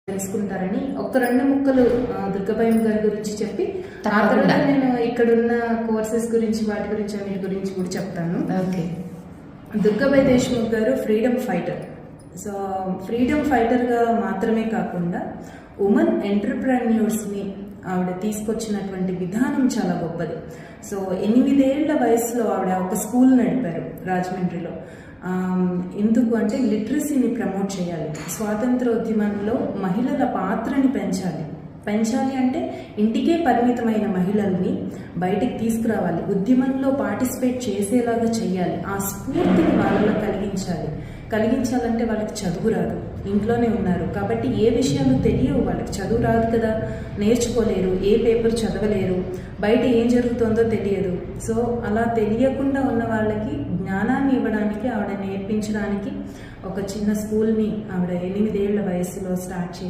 తెలుసుకుంటారని ఒక రెండు ముక్కలు దుర్గాబాయి గారి గురించి చెప్పి ఆ తర్వాత నేను ఇక్కడున్న కోర్సెస్ గురించి వాటి గురించి అన్నిటి గురించి కూడా చెప్తాను. ఓకే. దుర్గాబాయి దేశ్ముఖ్ గారు ఫ్రీడమ్ ఫైటర్. సో ఫ్రీడమ్ ఫైటర్గా మాత్రమే కాకుండా ఉమెన్ ఎంటర్ప్రెన్యూర్స్ని ఆవిడ తీసుకొచ్చినటువంటి విధానం చాలా గొప్పది. సో 8 ఏళ్ల వయసులో ఆవిడ ఒక స్కూల్ నడిపారు రాజమండ్రిలో. ఎందుకు అంటే లిటరసీని ప్రమోట్ చేయాలి, స్వాతంత్రోద్యమంలో మహిళల పాత్రని పెంచాలి అంటే ఇంటికే పరిమితమైన మహిళల్ని బయటికి తీసుకురావాలి, ఉద్యమంలో పార్టిసిపేట్ చేసేలాగా చేయాలి, ఆ స్ఫూర్తిని వాళ్ళలో కలిగించాలంటే వాళ్ళకి చదువు రాదు, ఇంట్లోనే ఉన్నారు కాబట్టి ఏ విషయాలు తెలియవు, వాళ్ళకి చదువు రాదు కదా, నేర్చుకోలేరు, ఏ పేపర్ చదవలేరు, బయట ఏం జరుగుతుందో తెలియదు. సో అలా తెలియకుండా ఉన్న వాళ్ళకి జ్ఞానాన్ని ఇవ్వడానికి, ఆవిడ నేర్పించడానికి ఒక చిన్న స్కూల్ని ఆవిడ 8 ఏళ్ల వయసులో స్టార్ట్ చేసి